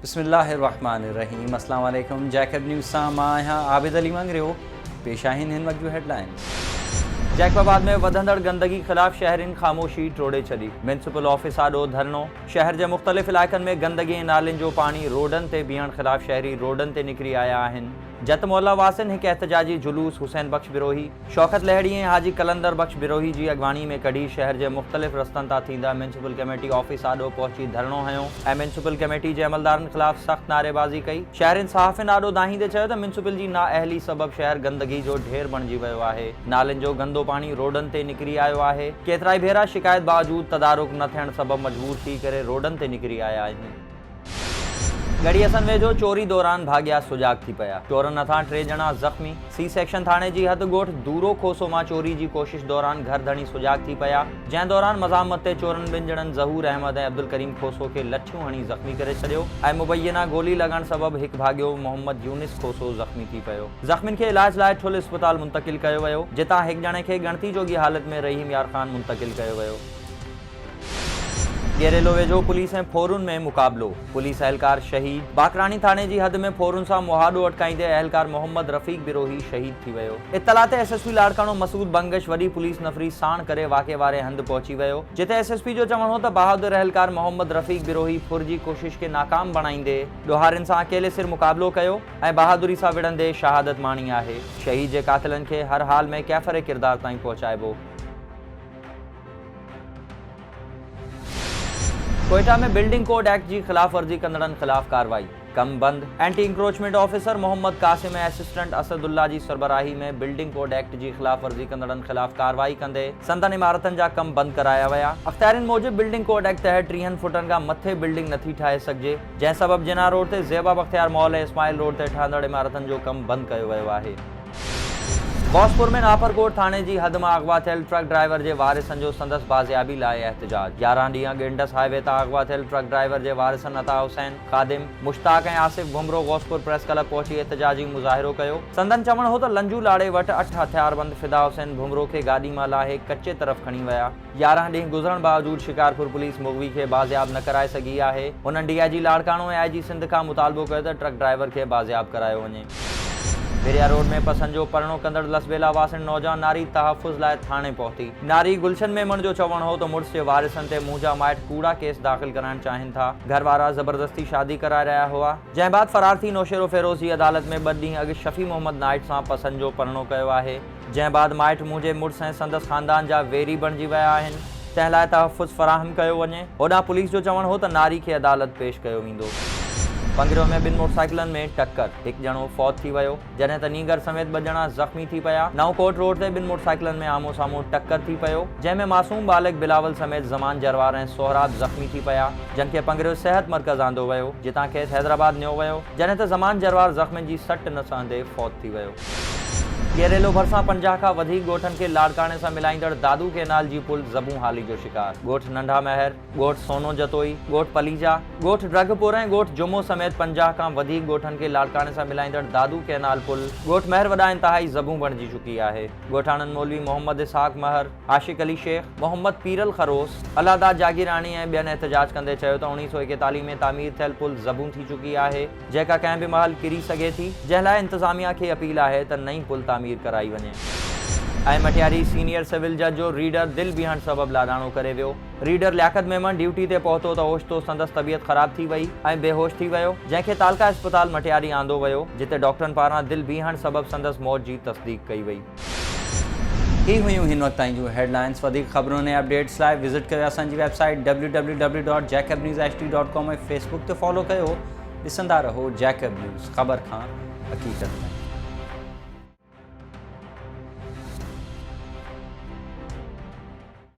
बिस्मिल्लाहिर्रहमानिर्रहीम। अस्सलाम वालेकुम। जैकब न्यूज़ सां मां आहियां आबिद अली मंगरियो। पेश आहिनि हिन वक़्त जूं हेडलाइंस। जैकबाबाद में वधंदड़ गंदगी ख़िलाफ़ शहरिन ख़ामोशी टोड़े छॾी। म्यूनिसिपल ऑफिस आॾो धरनो। शहर जे मुख़्तलिफ़ इलाइक़नि में गंदगी ऐं नालियुनि जो पाणी रोडनि ते बीहण ख़िलाफ़ शहरी रोडनि ते निकिरी आया आहिनि। जत मोहल्ला वासिन हिकु एहतजाजी जुलूस हुसैन बख्श बिरोही, शौकत लहड़ी ऐं हाजी कलंदर बख्श बिरोही जी अॻवानी में कढी शहर जे मुख़्तलिफ़ रस्तनि तां थींदा म्यूनिसिपल कमेटी ऑफिस आॾो पहुची धरनो हयो ऐं म्यूनिसिपल कमेटी जे अमलदारनि ख़िलाफ़ सख़्त नारेबाज़ी कई। शहरिन सहाफ़िन आॾो दाहींदे चयो त म्यूनिसिपल जी नाअहली सबबि शहर गंदगी जो ढेर बणिजी वियो आहे। नालियुनि जो गंदो पाणी रोडनि ते निकिरी आयो आहे। केतिराई भेरा शिकायत बावजूद तदारुक न थियण सबबि मजबूर थी करे रोडनि ते निकिरी आया आहिनि। गड़ियसन वेझो चोरी दौरान भाग्या सुजाग थी पिया। चोरनि हथां 3 ॼणा ज़ख़्मी। सी सेक्शन थाणे जी हद ॻोठ दूरो खोसो मां चोरी जी कोशिश दौरान घर धणी सुजाग थी पिया, जंहिं दौरान मज़ामत ते चोरनि 2 ॼणनि ज़हूर अहमद ऐं अब्दुल करीम खोसो खे लठियूं हणी ज़ख़्मी करे छॾियो ऐं मुबैना गोली लॻण सबबि हिकु भाॻियो मोहम्मद यूनिस खोसो ज़ख़्मी थी पियो। ज़ख़्मियुनि खे इलाज लाइ ठुल इस्पताल मुंतक़िल कयो वियो, जितां हिकु ॼणे खे ॻणती जोगी हालत में रहीम यार ख़ान मुंतक़िल कयो वियो। गेरेलो वेझो पुलिस ऐं फोरुन में मुक़ाबलो। पुलिस अहलकार शहीद। बाकरानी थाणे जी हद में फोरुन सां मुहाॾो अटकाईंदे अहलकार मोहम्मद रफ़ीक बिरोही शहीद थी वियो। इत्तला ते एसएसपी लाड़काणो मसूद बंगश वॾी पुलिस नफ़री साण करे वाक़े वारे हंधि पहुची वियो, जिते एसएसपी जो चवणु हो त बहादुर अहलकार मोहम्मद रफ़ीक बिरोही फुर जी कोशिश खे नाकाम बणाईंदे ॾोहारियुनि सां अकेले सिर मुक़ाबलो कयो ऐं बहादुरी सां विढ़ंदे शहादत माणी आहे। शहीद जे कातिलनि खे हर हाल में कैफ़र किरदार ताईं पहुचाइबो। कोयटा में बिल्डिंग कोड एक्ट जी ख़िलाफ़ वर्जी कंदड़नि ख़िलाफ़ कार्रवाई। कम बंद। Anti encroachment officer Mohammad Kasim ऐं असिस्टेंट असदुल्ला जी सरबराही में बिल्डिंग कोड एक्ट जी ख़िलाफ़ वर्जी कंदड़नि ख़िलाफ़ कार्रवाई कंदे संदनि इमारतनि जा कम बंद कराया विया। अख़्तियारिन मूजिब बिल्डिंग कोड एक्ट तहत 30 फुटनि खां मथे बिल्डिंग नथी ठाहे सघिजे, जंहिं सबबि जिना रोड ते ज़ेबा बख्तियार मॉल ऐं इस्माइल रोड ते ठहंदड़ इमारतनि जो कम बंद कयो वियो आहे। गौसपुर में नापरकोट थाणे जी हद मां अगवा थियल ट्रक ड्राइवर जे वारिसनि जो संदसि बाज़ियाबी लाइ एहतजाज। 11 ॾींहं गिंडस हाईवे तां अगवा थियल ट्रक ड्राइवर जे वारिसनि अता हुसैन, खादिम, मुश्ताक ऐं आसिफ भुमरो गौसपुर प्रेस क्लब पहुची एहतजाजी मुज़ाहिरो कयो। संदन चवणु हो त लंजू लाड़े वटि 8 हथियारबंद फिदा हुसैन भुमरो खे गाॾी मां लाहे कच्चे तरफ़ खणी विया। 11 ॾींहं गुज़रण बावजूद शिकारपुर पुलिस मुगवी खे बाज़ियाब न कराए सघी आहे। उन्हनि डीआईजी लाड़काणो ऐं आईजी सिंध खां मुतालबो कयो त ट्रक ड्राइवर खे बाज़ियाब करायो वञे। बेरिया रोड में पसंद जो परणो कंदड़ लसबेला वासिन नौजवान नारी तहफ़ुज़ लाइ थाणे पहुती। नारी गुलशन मेमन जो चवणु हो त मुड़ुस जे वारिसनि ते मुंहिंजा माइट कूड़ा केस दाख़िल कराइण चाहिनि था। घर वारा ज़बरदस्ती शादी कराए रहिया हुआ, जंहिं बाद फरार थी नौशेरो फेरोज़ी अदालत में 2 ॾींहं अॻु शफ़ी मोहम्मद नाइट सां पसंद जो परणो कयो आहे, जंहिं बाद माइट मुंहिंजे मुड़ुस ऐं संदसि ख़ानदान जा वेरी बणिजी विया आहिनि, तंहिं लाइ तहफ़ुज़ फ़राहम कयो वञे। होॾां पुलिस जो चवणु हो त नारी खे अदालत पेश कयो वेंदो। पंगिरो में 2 मोटरसाइकिलनि में टक्कर, 1 ॼणो फौत थी वियो, जॾहिं त नीगर समेत 2 ॼणा ज़ख़्मी थी पिया। नवकोट रोड ते 2 मोटरसाइकिलनि में आमो साम्हूं टक्कर थी पियो, जंहिं में मासूम बालिग़ बिलावल समेत ज़मान जरवार ऐं सोहराब ज़ख़्मी थी पिया, जिन खे पंगिरो सिहत मर्कज़ आंदो वियो, जितां खेसि हैदराबाद नियो वियो, जॾहिं त ज़मान जरवार ज़ख़्मियुनि जी सट न सहंदे फौत थी वियो। गेरेलो भरिसां 50 खां वधीक ॻोठनि खे लाड़काणे सां मिलाईंदड़ दादू केनाल जी पुल ज़बूं हाली जो शिकार। ॻोठ नंढा महर, ॻोठ सोनो जतोई, ॻोठ पलीजा, ॻोठ ड्रगपुर ऐं ॻोठ जुमो समेत 50 खां वधीक ॻोठनि खे लाड़काणे सां मिलाईंदड़ दादू केनाल पुल ॻोठ महर वॾा इंतहाई ज़बूं बणिजी चुकी आहे। ॻोठाणनि मौलवी मोहम्मद इसहाक महर, आशिक अली शेख, मोहम्मद पीरल खरोस, अलादा जागीरानी ऐं ॿियनि एहतजाज कंदे चयो त 1941 में तामीर थियल पुल ज़बूं थी चुकी आहे, जेका कंहिं बि महल किरी सघे थी, जंहिं लाइ इंतज़ामिया खे अपील आहे त नई पुल तामीर कराई वञे। ऐं मटियारी सीनियर सिविल जज जो रीडर दिल बीहण सबबि लाॾाणो करे वियो। रीडर लियाकत मेमन ड्यूटी ते पहुतो त ओचितो संदसि तबियत ख़राब थी वई ऐं बेहोश थी वियो, जंहिंखे तालका इस्पताल मटियारी आंदो वियो, जिते डॉक्टरनि पारां दिल बीहण सबबि संदसि मौत जी तस्दीक कई वई। ही हुयूं हिन वक़्त ताईं जूं हेडलाइंस। वधीक ख़बरुनि ऐं अपडेट्स लाइ विज़िट कयो असांजी वेबसाइट www.jacobnewsht.com ऐं फेसबुक ते फॉलो कयो। ॾिसंदा रहो जैकब न्यूज़, ख़बर खां हक़ीक़त में।